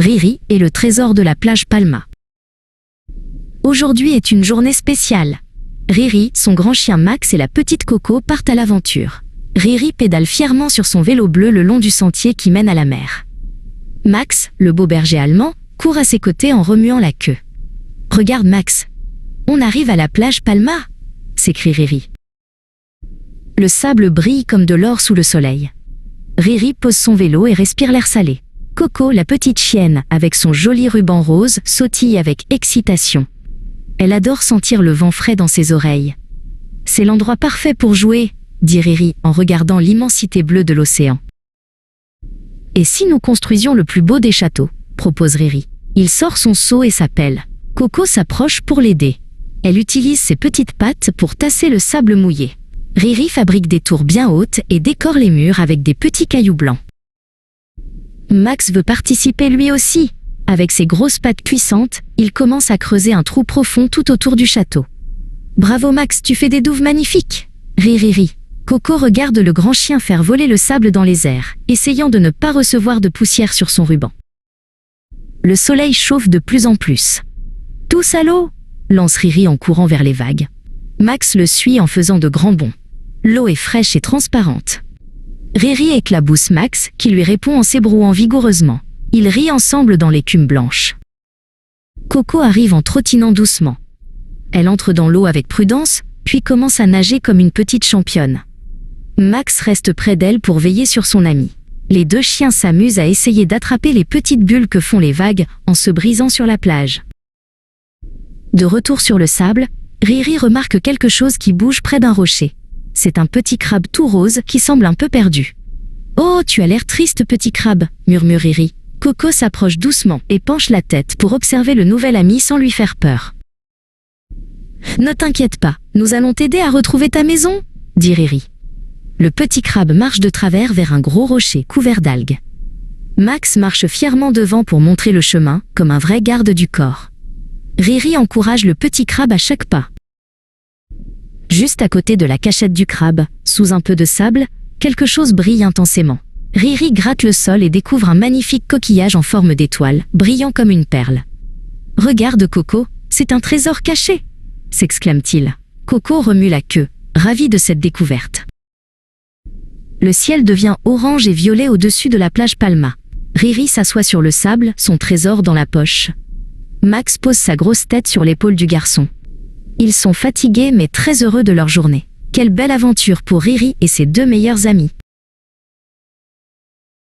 Riri et le trésor de la plage Palma. Aujourd'hui est une journée spéciale. Riri, son grand chien Max et la petite Coco partent à l'aventure. Riri pédale fièrement sur son vélo bleu le long du sentier qui mène à la mer. Max, le beau berger allemand, court à ses côtés en remuant la queue. « Regarde Max, on arrive à la plage Palma !» s'écrie Riri. Le sable brille comme de l'or sous le soleil. Riri pose son vélo et respire l'air salé. Coco, la petite chienne, avec son joli ruban rose, sautille avec excitation. Elle adore sentir le vent frais dans ses oreilles. « C'est l'endroit parfait pour jouer !» dit Riri en regardant l'immensité bleue de l'océan. « Et si nous construisions le plus beau des châteaux ?» propose Riri. Il sort son seau et sa pelle. Coco s'approche pour l'aider. Elle utilise ses petites pattes pour tasser le sable mouillé. Riri fabrique des tours bien hautes et décore les murs avec des petits cailloux blancs. Max veut participer lui aussi. Avec ses grosses pattes puissantes, il commence à creuser un trou profond tout autour du château. « Bravo Max, tu fais des douves magnifiques !» Riri. Coco regarde le grand chien faire voler le sable dans les airs, essayant de ne pas recevoir de poussière sur son ruban. Le soleil chauffe de plus en plus. « Tous à l'eau !» lance Riri en courant vers les vagues. Max le suit en faisant de grands bonds. L'eau est fraîche et transparente. Riri éclabousse Max, qui lui répond en s'ébrouant vigoureusement. Ils rient ensemble dans l'écume blanche. Coco arrive en trottinant doucement. Elle entre dans l'eau avec prudence, puis commence à nager comme une petite championne. Max reste près d'elle pour veiller sur son ami. Les deux chiens s'amusent à essayer d'attraper les petites bulles que font les vagues en se brisant sur la plage. De retour sur le sable, Riri remarque quelque chose qui bouge près d'un rocher. C'est un petit crabe tout rose qui semble un peu perdu. « Oh, tu as l'air triste, petit crabe !» murmure Riri. Coco s'approche doucement et penche la tête pour observer le nouvel ami sans lui faire peur. « Ne t'inquiète pas, nous allons t'aider à retrouver ta maison !» dit Riri. Le petit crabe marche de travers vers un gros rocher couvert d'algues. Max marche fièrement devant pour montrer le chemin, comme un vrai garde du corps. Riri encourage le petit crabe à chaque pas. Juste à côté de la cachette du crabe, sous un peu de sable, quelque chose brille intensément. Riri gratte le sol et découvre un magnifique coquillage en forme d'étoile, brillant comme une perle. « Regarde Coco, c'est un trésor caché !» s'exclame-t-il. Coco remue la queue, ravi de cette découverte. Le ciel devient orange et violet au-dessus de la plage Palma. Riri s'assoit sur le sable, son trésor dans la poche. Max pose sa grosse tête sur l'épaule du garçon. Ils sont fatigués mais très heureux de leur journée. Quelle belle aventure pour Riri et ses deux meilleurs amis.